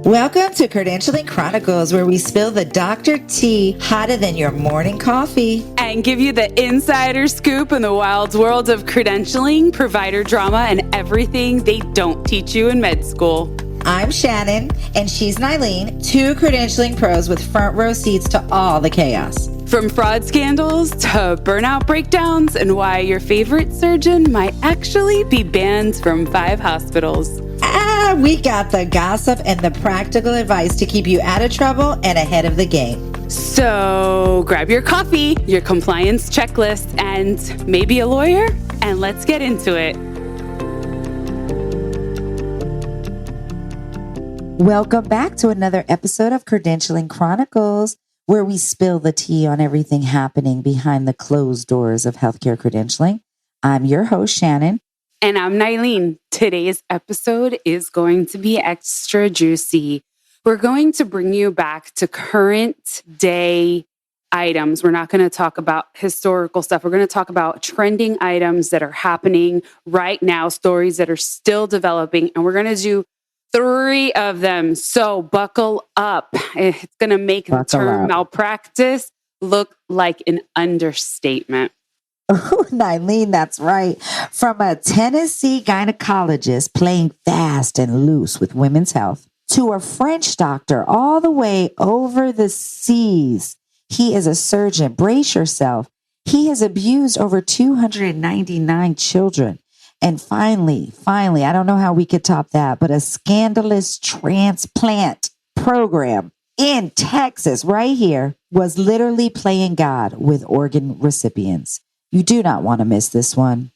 Welcome to Credentialing Chronicles, where we spill the doctor tea hotter than your morning coffee. And give you the insider scoop in the wild world of credentialing, provider drama, and everything they don't teach you in med school. I'm Shannon, and she's Nylene, two credentialing pros with front row seats to all the chaos. From fraud scandals to burnout breakdowns and why your favorite surgeon might actually be banned from 5 hospitals. We got the gossip and the practical advice to keep you out of trouble and ahead of the game. So grab your coffee, your compliance checklist, and maybe a lawyer, and let's get into it. Welcome back to another episode of Credentialing Chronicles, where we spill the tea on everything happening behind the closed doors of healthcare credentialing. I'm your host, Shannon. And I'm Nylene. Today's episode is going to be extra juicy. We're going to bring you back to current day items. We're not going to talk about historical stuff. We're going to talk about trending items that are happening right now, stories that are still developing, and we're going to do 3 of them. So buckle up. It's going to make the term malpractice look like an understatement. Oh, Nylene, that's right. From a Tennessee gynecologist playing fast and loose with women's health to a French doctor all the way over the seas. He is a surgeon. Brace yourself. He has abused over 299 children. And finally, I don't know how we could top that, but a scandalous transplant program in Texas right here was literally playing God with organ recipients. You do not want to miss this one.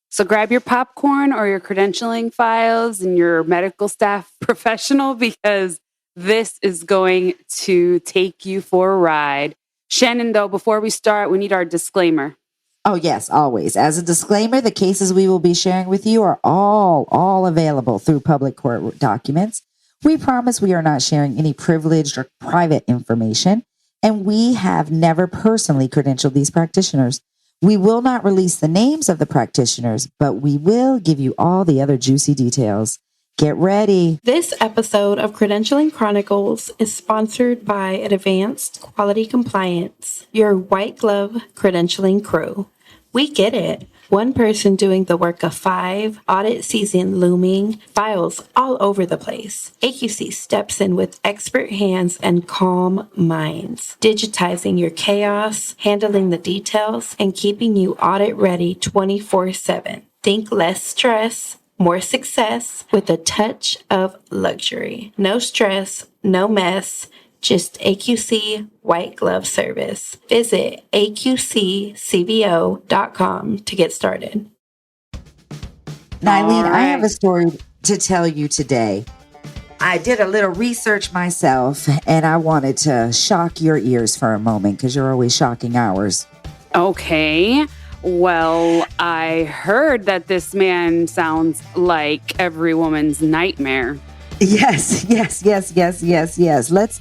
So grab your popcorn or your credentialing files and your medical staff professional, because this is going to take you for a ride. Shannon, though, before we start, we need our disclaimer. Oh, yes, always. As a disclaimer, the cases we will be sharing with you are all available through public court documents. We promise we are not sharing any privileged or private information, and we have never personally credentialed these practitioners. We will not release the names of the practitioners, but we will give you all the other juicy details. Get ready. This episode of Credentialing Chronicles is sponsored by Advanced Quality Compliance, your white glove credentialing crew. We get it. One person doing the work of 5, audit season looming, files all over the place. AQC steps in with expert hands and calm minds, digitizing your chaos, handling the details, and keeping you audit ready 24/7. Think less stress, more success with a touch of luxury. No stress, no mess. Just AQC white glove service. Visit aqccvo.com to get started. Nylene, I have a story to tell you today. I did a little research myself, and I wanted to shock your ears for a moment because you're always shocking ours. Okay. Well, I heard that this man sounds like every woman's nightmare. Yes.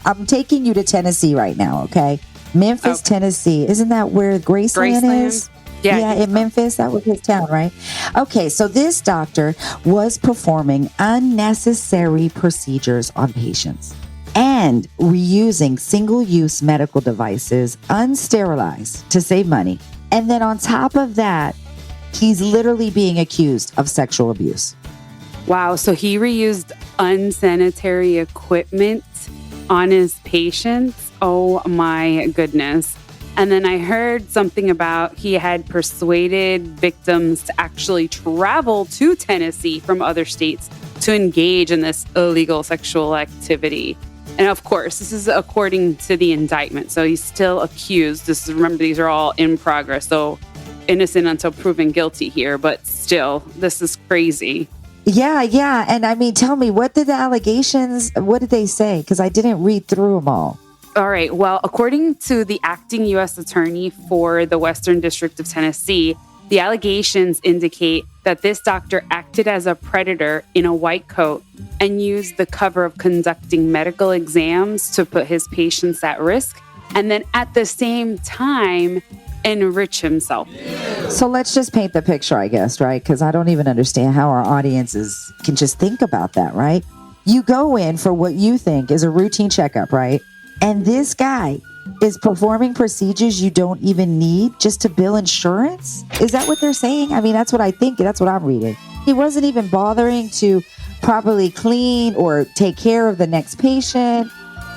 I'm taking you to Tennessee right now, okay? Memphis, okay. Tennessee. Isn't that where Graceland is? Yeah, in Memphis. That was his town, right? Okay, so this doctor was performing unnecessary procedures on patients and reusing single-use medical devices unsterilized to save money. And then on top of that, he's literally being accused of sexual abuse. Wow, so he reused unsanitary equipment on his patients? Oh my goodness. And then I heard something about he had persuaded victims to actually travel to Tennessee from other states to engage in this illegal sexual activity. And of course, this is according to the indictment. So he's still accused. Remember, these are all in progress. So innocent until proven guilty here, but still, this is crazy. Yeah. And I mean, tell me, what did they say? Because I didn't read through them all. All right. Well, according to the acting U.S. attorney for the Western District of Tennessee, the allegations indicate that this doctor acted as a predator in a white coat and used the cover of conducting medical exams to put his patients at risk, and then at the same time enrich himself. So let's just paint the picture, I guess, right? Because I don't even understand how our audiences can just think about that, right? You go in for what you think is a routine checkup, right? And this guy is performing procedures you don't even need just to bill insurance? Is that what they're saying? I mean, that's what I think. That's what I'm reading. He wasn't even bothering to properly clean or take care of the next patient.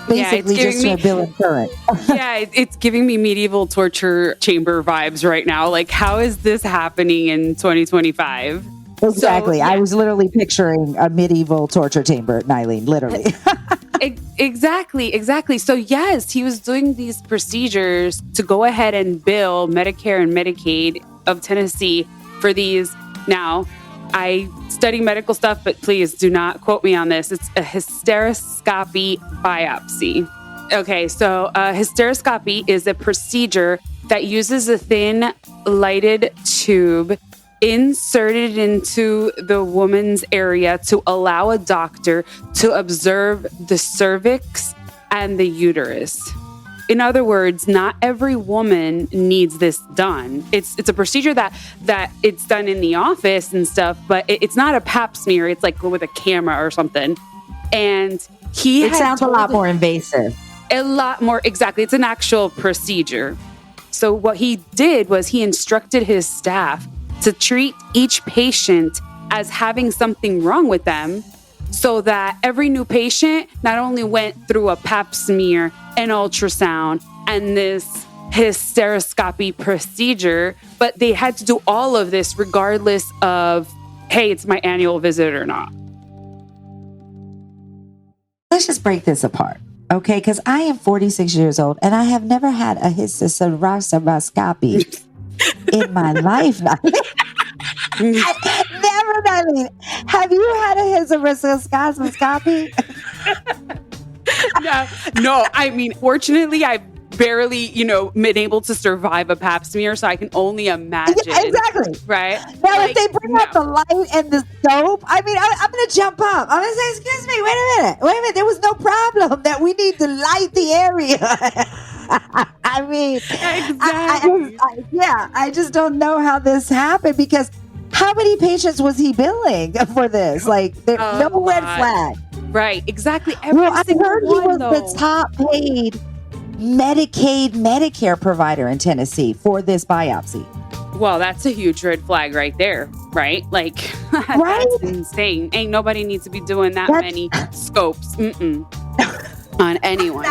Basically, just to bill insurance. Yeah, it's giving me medieval torture chamber vibes right now. Like, how is this happening in 2025? Exactly. So, yeah. I was literally picturing a medieval torture chamber, Nylene, literally. Exactly. So yes, he was doing these procedures to go ahead and bill Medicare and Medicaid of Tennessee for these. Now, I study medical stuff, but please do not quote me on this. It's a hysteroscopy biopsy. Okay, so a hysteroscopy is a procedure that uses a thin lighted tube inserted into the woman's area to allow a doctor to observe the cervix and the uterus. In other words, not every woman needs this done. It's a procedure that it's done in the office and stuff, but it's not a pap smear. It's like with a camera or something. And it sounds a lot more invasive. A lot more, exactly. It's an actual procedure. So what he did was he instructed his staff to treat each patient as having something wrong with them, so that every new patient not only went through a pap smear, an ultrasound, and this hysteroscopy procedure, but they had to do all of this regardless of, hey, it's my annual visit or not. Let's just break this apart, okay? Because I am 46 years old and I have never had a hysteroscopy in my life. Never, Nylene. Have you had a hysteroscopy? No. I mean, fortunately, I've barely, been able to survive a pap smear, so I can only imagine. Yeah, exactly. Right? Now, if they bring up the light and the scope, I mean, I'm going to jump up. I'm going to say, excuse me, wait a minute. There was no problem that we need to light the area. I mean, exactly. I just don't know how this happened, because how many patients was he billing for this? Like, no red flag. Right, exactly. I heard he was the top paid Medicaid, Medicare provider in Tennessee for this biopsy. Well, that's a huge red flag right there, right? Like, right? That's insane. Ain't nobody needs to be doing that many scopes on anyone.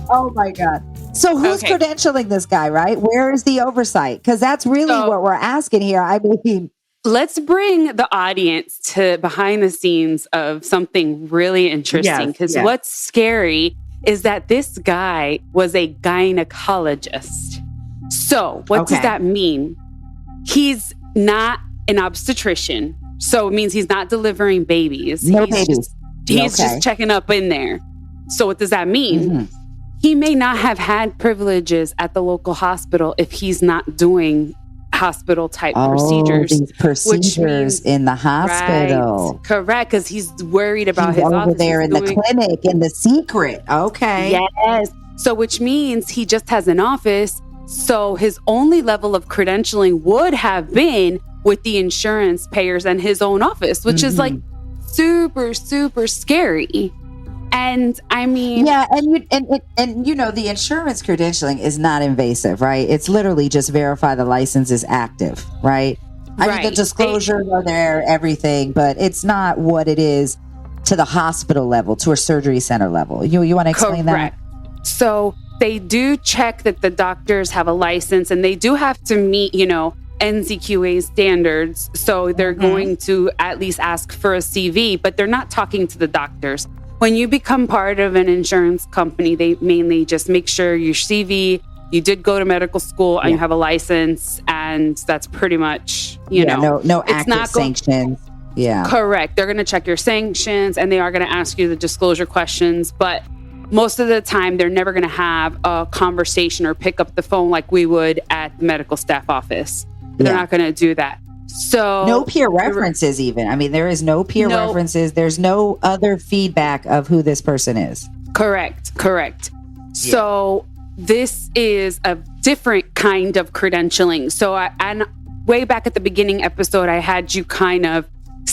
Oh my God. So who's credentialing this guy, right? Where is the oversight? Because that's really what we're asking here. I mean, let's bring the audience to behind the scenes of something really interesting. Because what's scary is that this guy was a gynecologist. So what does that mean? He's not an obstetrician. So it means he's not delivering babies. He's just checking up in there. So what does that mean? Mm-hmm. He may not have had privileges at the local hospital if he's not doing hospital type procedures. These procedures in the hospital. Right. Correct, because he's worried about his over office. There in the clinic, in the secret. Okay. Yes. So which means he just has an office. So his only level of credentialing would have been with the insurance payers and his own office, which is like super, super scary. And I mean, and the insurance credentialing is not invasive, right? It's literally just verify the license is active, right? I mean, the disclosures are there, everything, but it's not what it is to the hospital level, to a surgery center level. You want to explain that? So they do check that the doctors have a license, and they do have to meet, NCQA standards. So they're going to at least ask for a CV, but they're not talking to the doctors. When you become part of an insurance company, they mainly just make sure your CV, you did go to medical school and you have a license, and that's pretty much, no active sanctions. Yeah. Correct. They're going to check your sanctions, and they are going to ask you the disclosure questions, but most of the time they're never going to have a conversation or pick up the phone like we would at the medical staff office. They're not going to do that. So no peer references even. I mean, there is no peer references. There's no other feedback of who this person is. Correct. Yeah. So this is a different kind of credentialing. So and way back at the beginning episode, I had you kind of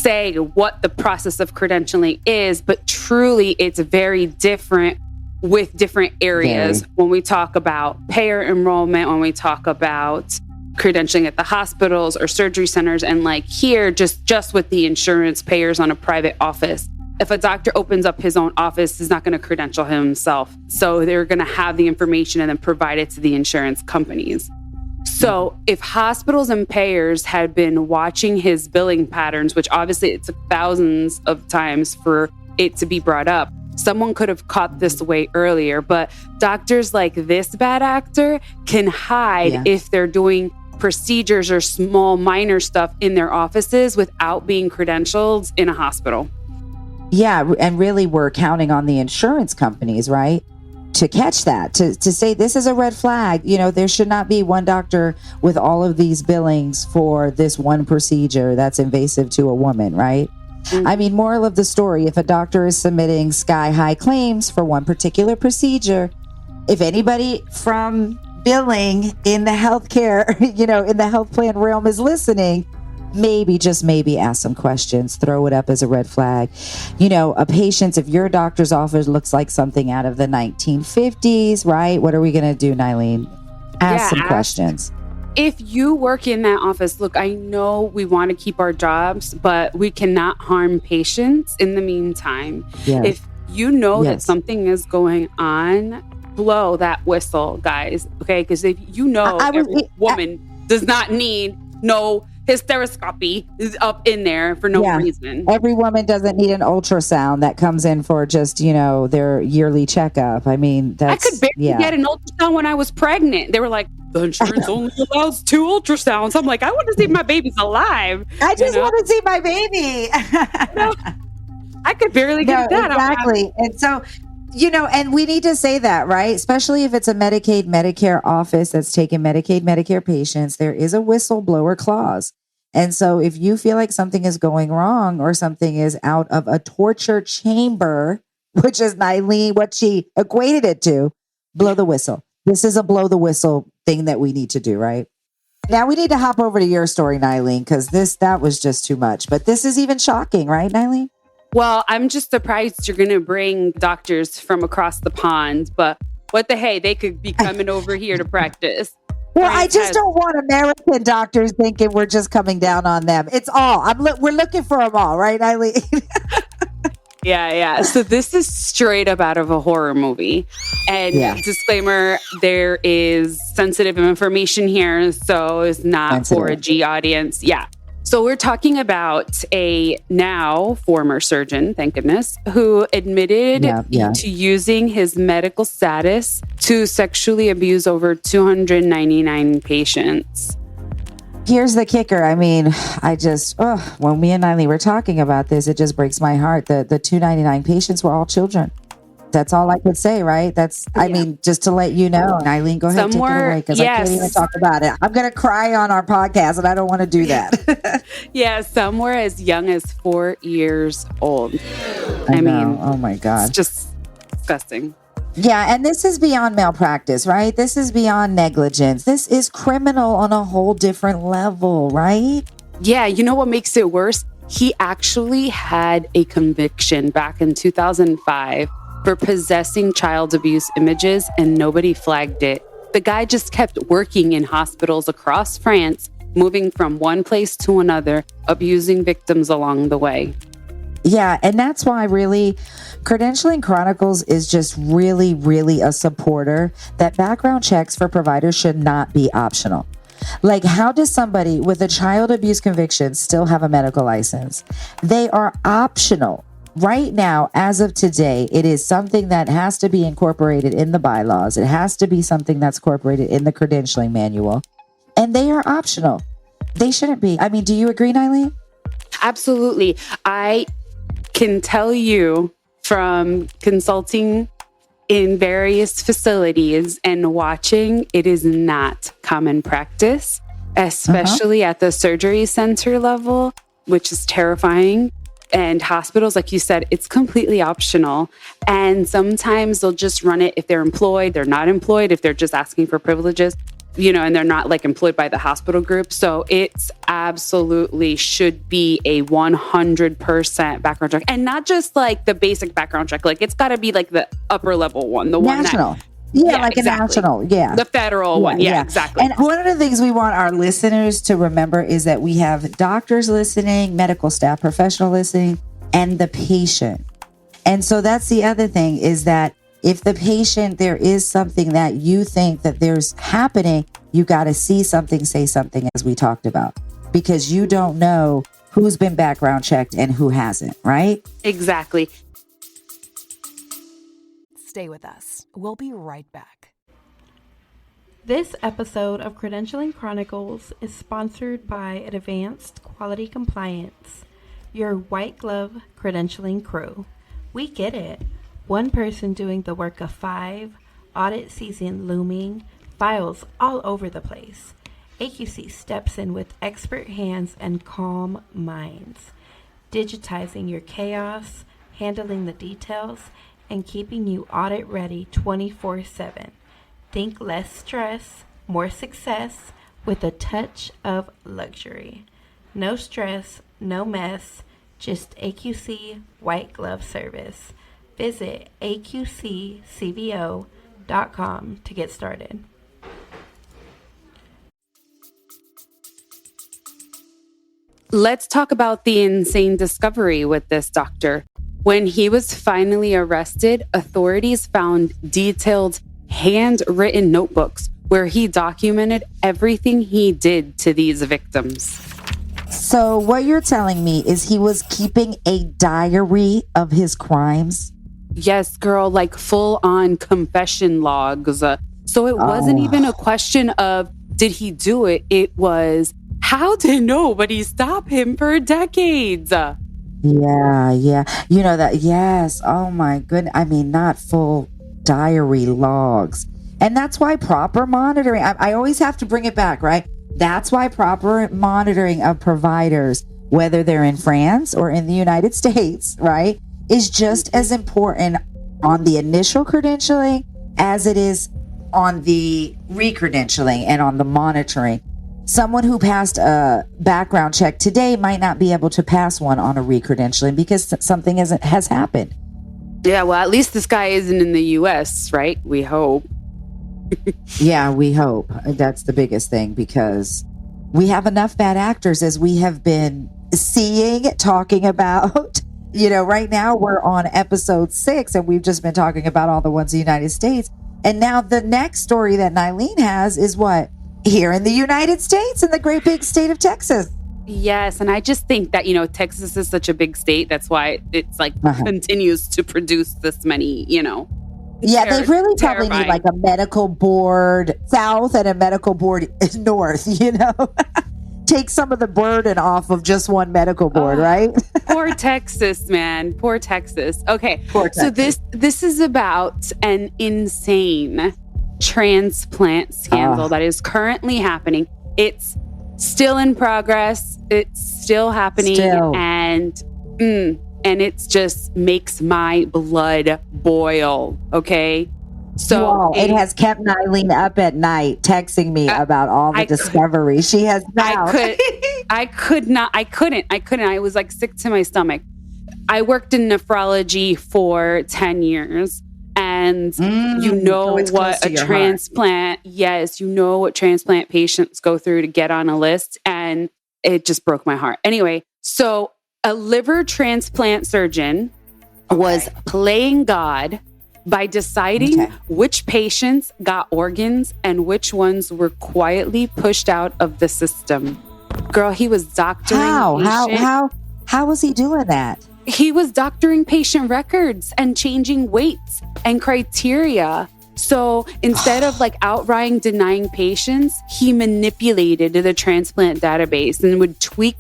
say what the process of credentialing is, but truly it's very different with different areas. When we talk about payer enrollment, when we talk about credentialing at the hospitals or surgery centers, and like here, just with the insurance payers on a private office. If a doctor opens up his own office, he's not going to credential himself. So they're going to have the information and then provide it to the insurance companies. So if hospitals and payers had been watching his billing patterns, which obviously it took thousands of times for it to be brought up, someone could have caught this way earlier. But doctors like this bad actor can hide if they're doing procedures or small minor stuff in their offices without being credentialed in a hospital. Yeah, and really we're counting on the insurance companies, right? To catch that, to say this is a red flag. You know, there should not be one doctor with all of these billings for this one procedure that's invasive to a woman, right? Mm-hmm. I mean, moral of the story, if a doctor is submitting sky-high claims for one particular procedure, if anybody from billing in the healthcare, in the health plan realm is listening, maybe, just maybe ask some questions, throw it up as a red flag. A patient, if your doctor's office looks like something out of the 1950s, right? What are we going to do, Nylene? Ask some questions. If you work in that office, look, I know we want to keep our jobs, but we cannot harm patients in the meantime. Yes. If you know that something is going on, blow that whistle, guys. Okay? Because if every woman does not need no hysteroscopy is up in there for no reason. Every woman doesn't need an ultrasound that comes in for just, their yearly checkup. I mean, I could barely get an ultrasound when I was pregnant. They were like, the insurance only allows 2 ultrasounds. I'm like, I want to see if my baby's alive. I just want to see my baby. I could barely get that. Exactly. And so, and we need to say that, right? Especially if it's a Medicaid, Medicare office that's taking Medicaid, Medicare patients, there is a whistleblower clause. And so if you feel like something is going wrong or something is out of a torture chamber, which is Nylene, what she equated it to, blow the whistle. This is a blow the whistle thing that we need to do, right? Now we need to hop over to your story, Nylene, because that was just too much. But this is even shocking, right, Nylene? Well, I'm just surprised you're going to bring doctors from across the pond, but what the hey, they could be coming over here to practice. Well, I just don't want American doctors thinking we're just coming down on them. It's all. We're looking for them all, right, Eileen? Yeah. So this is straight up out of a horror movie. And disclaimer, there is sensitive information here, so it's not for a G audience. Yeah. So we're talking about a now former surgeon, thank goodness, who admitted to using his medical status to sexually abuse over 299 patients. Here's the kicker. I mean, when me and Nylene were talking about this, it just breaks my heart. The 299 patients were all children. That's all I could say, right? I mean, just to let you know. Nylene, go ahead, take it away, because I can't even talk about it. I'm going to cry on our podcast, and I don't want to do that. Some were as young as 4 years old. I mean, oh my God. It's just disgusting. Yeah, and this is beyond malpractice, right? This is beyond negligence. This is criminal on a whole different level, right? Yeah, you know what makes it worse? He actually had a conviction back in 2005 for possessing child abuse images, and nobody flagged it. The guy just kept working in hospitals across France, moving from one place to another, abusing victims along the way. Yeah, and that's why really Credentialing Chronicles is just really, really a supporter that background checks for providers should not be optional. Like, how does somebody with a child abuse conviction still have a medical license? They are optional. Right now, as of today, it is something that has to be incorporated in the bylaws. It has to be something that's incorporated in the credentialing manual. And they are optional. They shouldn't be. I mean, do you agree, Nylene? Absolutely. I can tell you from consulting in various facilities and watching, it is not common practice, especially at the surgery center level, which is terrifying. And hospitals, like you said, it's completely optional. And sometimes they'll just run it if they're employed, they're not employed, if they're just asking for privileges. and they're not like employed by the hospital group. So it's absolutely should be a 100% background check, and not just like the basic background check. Like it's got to be like the upper level one, the national. one that, like exactly. A national, the federal one. Yeah, exactly. And one of the things we want our listeners to remember is that we have doctors listening, medical staff, professional listening, and the patient. And so that's the other thing is that if the patient, there is something that you think that there's happening, you got to see something, say something, as we talked about, because you don't know who's been background checked and who hasn't, right? Exactly. Stay with us. We'll be right back. This episode of Credentialing Chronicles is sponsored by Advanced Quality Compliance, your white glove credentialing crew. We get it. One person doing the work of 5, audit season looming, files all over the place. AQC steps in with expert hands and calm minds, digitizing your chaos, handling the details, and keeping you audit ready 24/7. Think less stress, more success with a touch of luxury. No stress, no mess, just AQC white glove service. Visit aqccvo.com to get started. Let's talk about the insane discovery with this doctor. When he was finally arrested, authorities found detailed handwritten notebooks where he documented everything he did to these victims. So what you're telling me is he was keeping a diary of his crimes? Yes, girl, like full on confession logs. So it wasn't even a question of did he do it? It was how did nobody stop him for decades? Yeah. You know that. Yes. Oh my goodness. I mean, not full diary logs. And that's why proper monitoring, I always have to bring it back, right? That's why proper monitoring of providers, whether they're in France or in the United States, right, is just as important on the initial credentialing as it is on the re-credentialing and on the monitoring. Someone who passed a background check today might not be able to pass one on a re-credentialing because something has happened. Yeah, well, at least this guy isn't in the U.S., right? We hope. Yeah, we hope. That's the biggest thing because we have enough bad actors as we have been seeing, talking about. Right now we're on episode 6 and we've just been talking about all the ones in the United States. And now the next story that Nylene has is what? Here in the United States, in the great big state of Texas. Yes, and I just think that, Texas is such a big state. That's why it's like continues to produce this many, Yeah, they really probably need like a medical board south and a medical board north, Take some of the burden off of just one medical board, right? Poor Texas, man. Poor Texas. Okay, poor Texas. So this is about an insane transplant scandal that is currently happening. It's still in progress. It's still happening. And it just makes my blood boil. Okay. So it has kept Nylene up at night texting me about all the discovery she has found. I couldn't. I was like sick to my stomach. I worked in nephrology for 10 years. And what a transplant, yes, what transplant patients go through to get on a list. And it just broke my heart. Anyway, so a liver transplant surgeon was playing God by deciding which patients got organs and which ones were quietly pushed out of the system. Girl, he was doctoring. How was he doing that? He was doctoring patient records and changing weights and criteria. So instead of like outright denying patients, he manipulated the transplant database and would tweak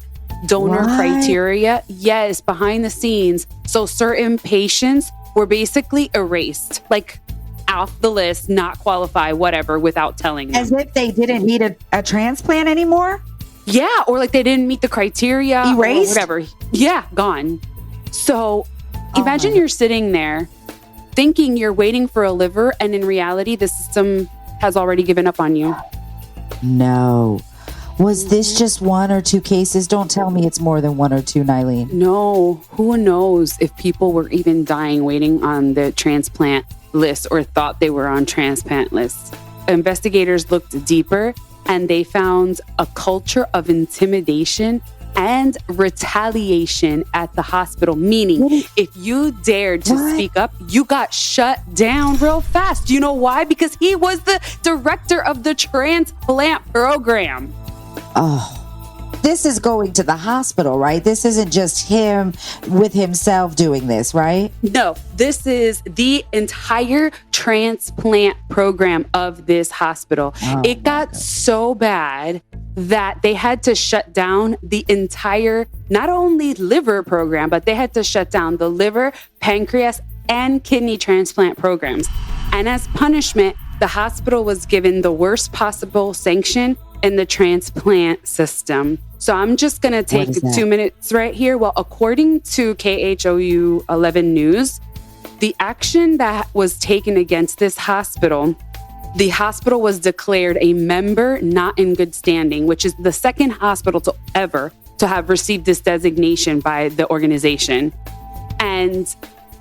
donor criteria. Yes, behind the scenes. So certain patients were basically erased, like off the list, not qualify, whatever, without telling them. As if they didn't need a transplant anymore? Yeah, or like they didn't meet the criteria. Erased? Or whatever. Yeah, gone. So imagine you're sitting there thinking you're waiting for a liver, and in reality, the system has already given up on you. No. Was this just one or two cases? Don't tell me it's more than one or two, Nylene. No, who knows if people were even dying waiting on the transplant list or thought they were on transplant lists. Investigators looked deeper and they found a culture of intimidation and retaliation at the hospital, meaning if you dared to speak up, you got shut down real fast. Do you know why? Because he was the director of the transplant program. Oh, this is going to the hospital, right? This isn't just him with himself doing this, right? No, this is the entire transplant program of this hospital. It got so bad that they had to shut down the entire, not only liver program, but they had to shut down the liver, pancreas, and kidney transplant programs. And as punishment, the hospital was given the worst possible sanction in the transplant system. So I'm just going to take 2 minutes right here. Well, according to KHOU 11 News, the action that was taken against this hospital, the hospital was declared a member not in good standing, which is the second hospital to ever to have received this designation by the organization. And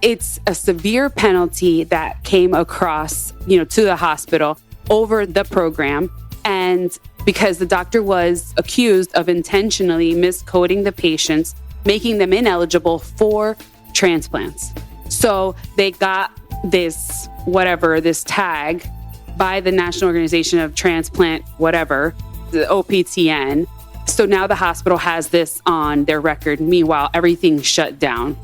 it's a severe penalty that came across, to the hospital over the program. And because the doctor was accused of intentionally miscoding the patients, making them ineligible for transplants. So they got this tag by the National Organization of Transplant, the OPTN. So now the hospital has this on their record. Meanwhile, everything's shut down.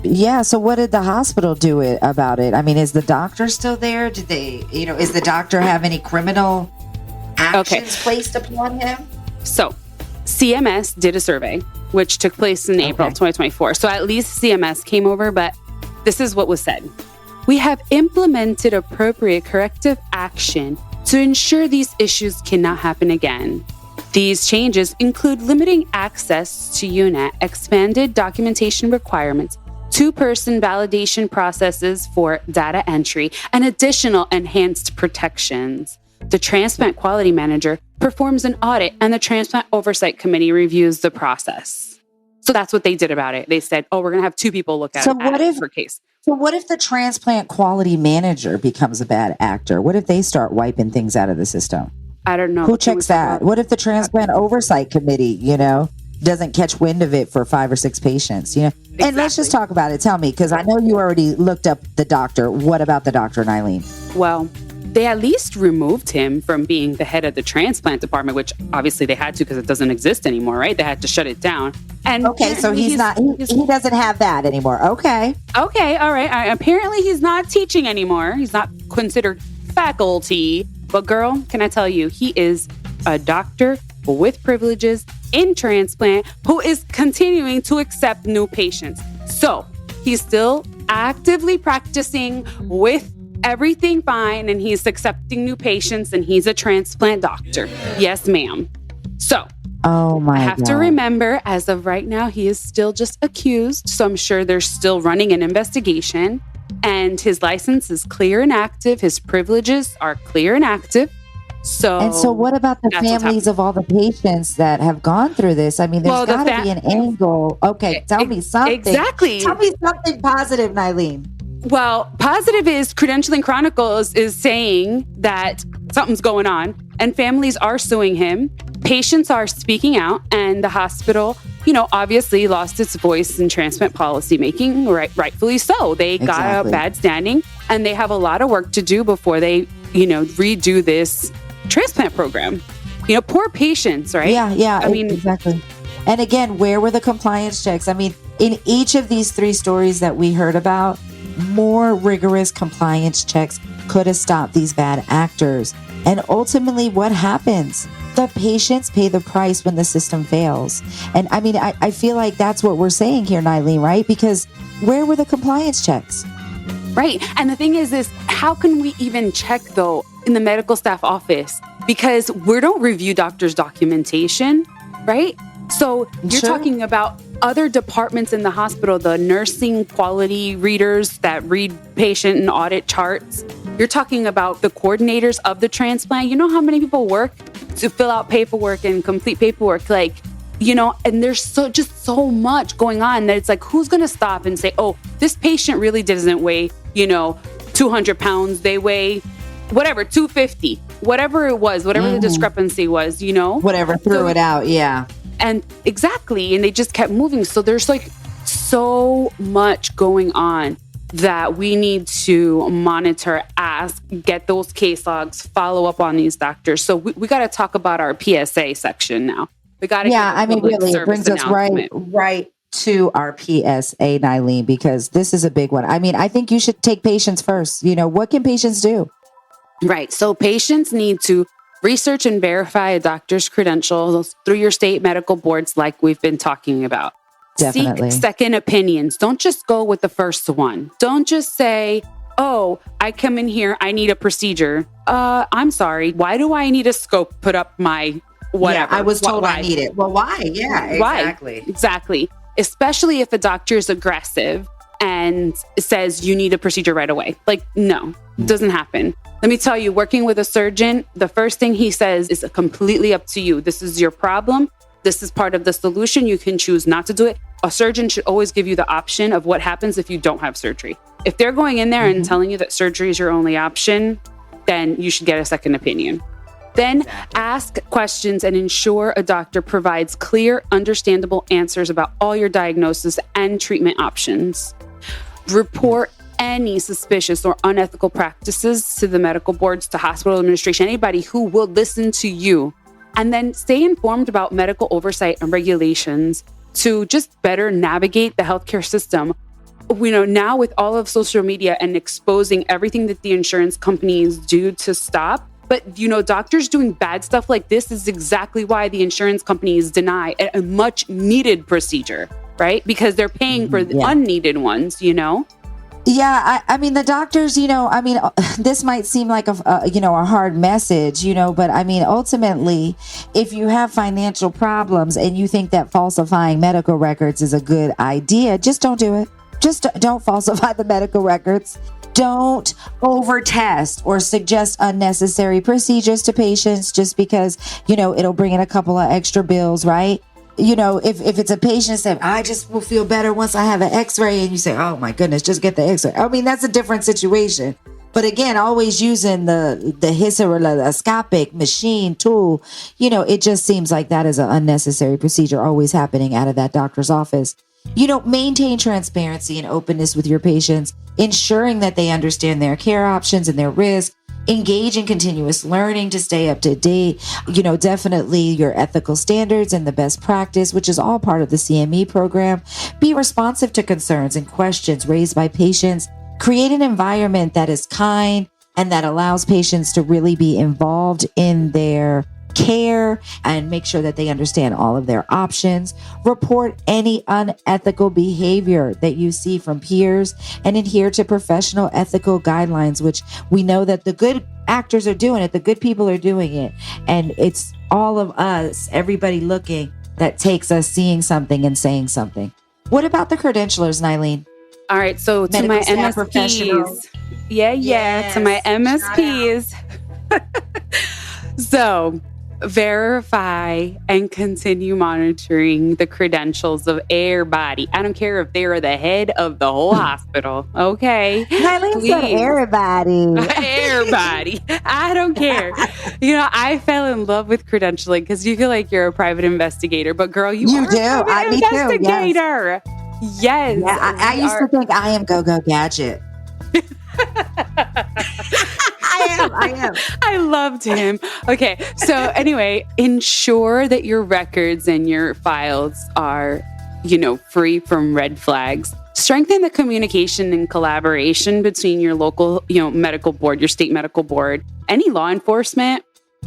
Yeah. So what did the hospital do about it? I mean, is the doctor still there? Did they, is the doctor have any criminal actions placed upon him? So CMS did a survey, which took place in April 2024. So at least CMS came over, but this is what was said. We have implemented appropriate corrective action to ensure these issues cannot happen again. These changes include limiting access to UNET, expanded documentation requirements, two-person validation processes for data entry, and additional enhanced protections. The transplant quality manager performs an audit and the transplant oversight committee reviews the process. So that's what they did about it. They said, we're going to have two people look at it per case. So what if the transplant quality manager becomes a bad actor? What if they start wiping things out of the system? I don't know. Who checks that? What if the transplant oversight committee, doesn't catch wind of it for 5 or 6 patients, Exactly. And let's just talk about it. Tell me, because I know you already looked up the doctor. What about the doctor, Nylene? Well, they at least removed him from being the head of the transplant department, which obviously they had to because it doesn't exist anymore, right? They had to shut it down. And so he doesn't have that anymore. Okay, all right. Apparently he's not teaching anymore. He's not considered faculty. But girl, can I tell you, he is a doctor with privileges in transplant who is continuing to accept new patients. So he's still actively practicing with everything fine, and he's accepting new patients, and he's a transplant doctor. Yes, ma'am. So I have to remember, as of right now, he is still just accused. So I'm sure they're still running an investigation, and his license is clear and active. His privileges are clear and active. So what about the families of all the patients that have gone through this? I mean, there's got to be an angle. Okay, tell me something. Exactly. Tell me something positive, Nylene. Well, positive is Credentialing Chronicles is saying that something's going on and families are suing him. Patients are speaking out, and the hospital, obviously lost its voice in transplant policy making, rightfully so. They got a bad standing, and they have a lot of work to do before they, redo this transplant program. Poor patients, right? Yeah. I mean, exactly. And again, where were the compliance checks? I mean, in each of these 3 stories that we heard about, more rigorous compliance checks could have stopped these bad actors. And ultimately, what happens? The patients pay the price when the system fails. And I mean, I feel like that's what we're saying here, Nylene, right? Because where were the compliance checks? Right. And the thing is how can we even check, though, in the medical staff office? Because we don't review doctors' documentation, right? So you're talking about other departments in the hospital, the nursing quality readers that read patient and audit charts. You're talking about the coordinators of the transplant. You know how many people work to fill out paperwork and complete paperwork? Like, you know, and there's so much going on that it's like, who's going to stop and say, oh, this patient really doesn't weigh, 200 pounds. They weigh whatever, 250, whatever it was, whatever the discrepancy was, Whatever, threw it out. Yeah. And exactly. And they just kept moving. So there's like so much going on that we need to monitor, ask, get those case logs, follow up on these doctors. So we got to talk about our PSA section now. We got to really, it brings us right to our PSA, Nylene, because this is a big one. I mean, I think you should take patients first. What can patients do? Right. So patients need to research and verify a doctor's credentials through your state medical boards like we've been talking about. Definitely. Seek second opinions. Don't just go with the first one. Don't just say, oh, I come in here, I need a procedure. I'm sorry. Why do I need a scope put up my whatever? Yeah, I was told I need it. Well, why? Yeah, exactly. Why? Exactly. Especially if the doctor is aggressive and says you need a procedure right away. Like, no, it doesn't happen. Let me tell you, working with a surgeon, the first thing he says is completely up to you. This is your problem. This is part of the solution. You can choose not to do it. A surgeon should always give you the option of what happens if you don't have surgery. If they're going in there and telling you that surgery is your only option, then you should get a second opinion. Then ask questions and ensure a doctor provides clear, understandable answers about all your diagnosis and treatment options. Report any suspicious or unethical practices to the medical boards, to hospital administration, anybody who will listen to you. And then stay informed about medical oversight and regulations to just better navigate the healthcare system. Now with all of social media and exposing everything that the insurance companies do to stop, but, doctors doing bad stuff like this is exactly why the insurance companies deny a much needed procedure, right? Because they're paying for the unneeded ones, Yeah, I mean, the doctors, this might seem like a hard message, but I mean, ultimately, if you have financial problems and you think that falsifying medical records is a good idea, just don't do it. Just don't falsify the medical records. Don't overtest or suggest unnecessary procedures to patients just because, it'll bring in a couple of extra bills, right? If it's a patient that I just will feel better once I have an x-ray, and you say, oh my goodness, just get the x-ray. I mean, that's a different situation. But again, always using the hysteroscopic machine tool, it just seems like that is an unnecessary procedure always happening out of that doctor's office. Maintain transparency and openness with your patients, ensuring that they understand their care options and their risk. Engage in continuous learning to stay up to date. Definitely your ethical standards and the best practice, which is all part of the CME program. Be responsive to concerns and questions raised by patients. Create an environment that is kind and that allows patients to really be involved in their care and make sure that they understand all of their options. Report any unethical behavior that you see from peers and adhere to professional ethical guidelines, which we know that the good actors are doing it, the good people are doing it. And it's all of us, everybody looking, that takes us seeing something and saying something. What about the credentialers, Nylene? All right, so to my MSPs. Yes, to my MSPs. So verify and continue monitoring the credentials of everybody. I don't care if they're the head of the whole hospital. Okay. Nylene said everybody. Everybody. I don't care. I fell in love with credentialing because you feel like you're a private investigator, but girl, you are do. a private investigator. Yes. Yeah, I used to think I am Go-Go Gadget. I am. I loved him. Okay. So anyway, ensure that your records and your files are, free from red flags. Strengthen the communication and collaboration between your local, medical board, your state medical board, any law enforcement,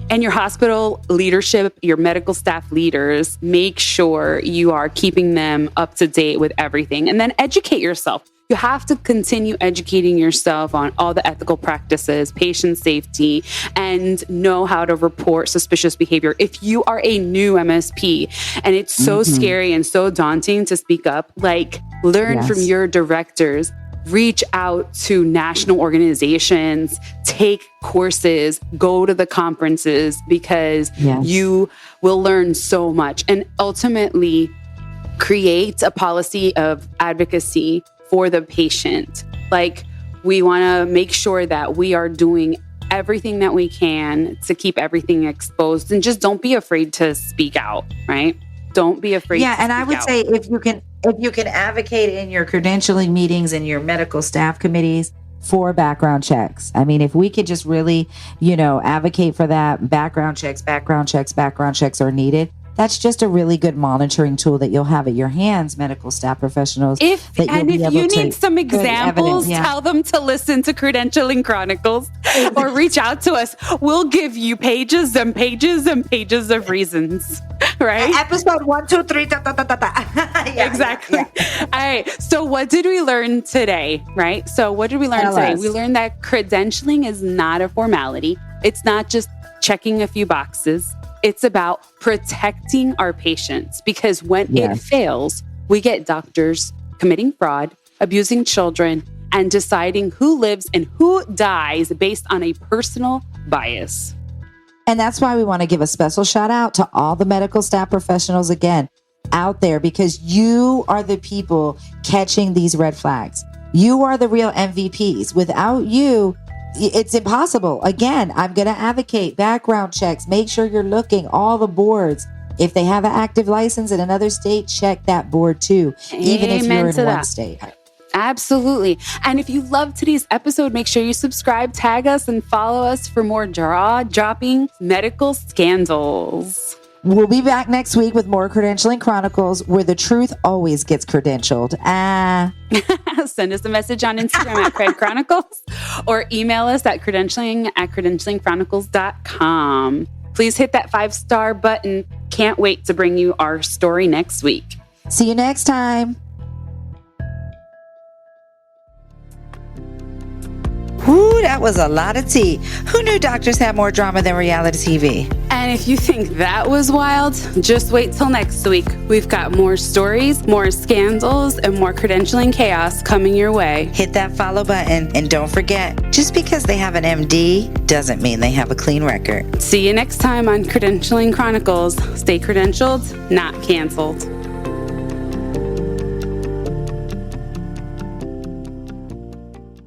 and your hospital leadership, your medical staff leaders. Make sure you are keeping them up to date with everything. And then educate yourself. You have to continue educating yourself on all the ethical practices, patient safety, and know how to report suspicious behavior. If you are a new MSP and it's so scary and so daunting to speak up, like learn from your directors, reach out to national organizations, take courses, go to the conferences, because you will learn so much, and ultimately create a policy of advocacy for the patient. Like, we want to make sure that we are doing everything that we can to keep everything exposed, and just don't be afraid to speak out, right? Don't be afraid to speak out. Yeah, and I would say if you can advocate in your credentialing meetings and your medical staff committees for background checks. I mean, if we could just really, advocate for that, background checks are needed. That's just a really good monitoring tool that you'll have at your hands, medical staff professionals. If you need some examples, tell them to listen to Credentialing Chronicles or reach out to us. We'll give you pages and pages and pages of reasons, right? Episode 1, 2, 3, exactly. All right. So what did we learn today, right? So what did we learn today? We learned that credentialing is not a formality. It's not just checking a few boxes. It's about protecting our patients, because when it fails, we get doctors committing fraud, abusing children, and deciding who lives and who dies based on a personal bias. And that's why we want to give a special shout out to all the medical staff professionals again out there, because you are the people catching these red flags. You are the real MVPs. Without you, it's impossible. Again, I'm going to advocate background checks. Make sure you're looking all the boards. If they have an active license in another state, check that board too, even if you're in one state. Absolutely. And if you loved today's episode, make sure you subscribe, tag us, and follow us for more jaw-dropping medical scandals. We'll be back next week with more Credentialing Chronicles, where the truth always gets credentialed. Send us a message on Instagram at Cred Chronicles, or email us at credentialing@credentialingchronicles.com. Please hit that 5-star button. Can't wait to bring you our story next week. See you next time. Whoo, that was a lot of tea. Who knew doctors had more drama than reality TV? And if you think that was wild, just wait till next week. We've got more stories, more scandals, and more credentialing chaos coming your way. Hit that follow button, and don't forget, just because they have an MD doesn't mean they have a clean record. See you next time on Credentialing Chronicles. Stay credentialed, not canceled.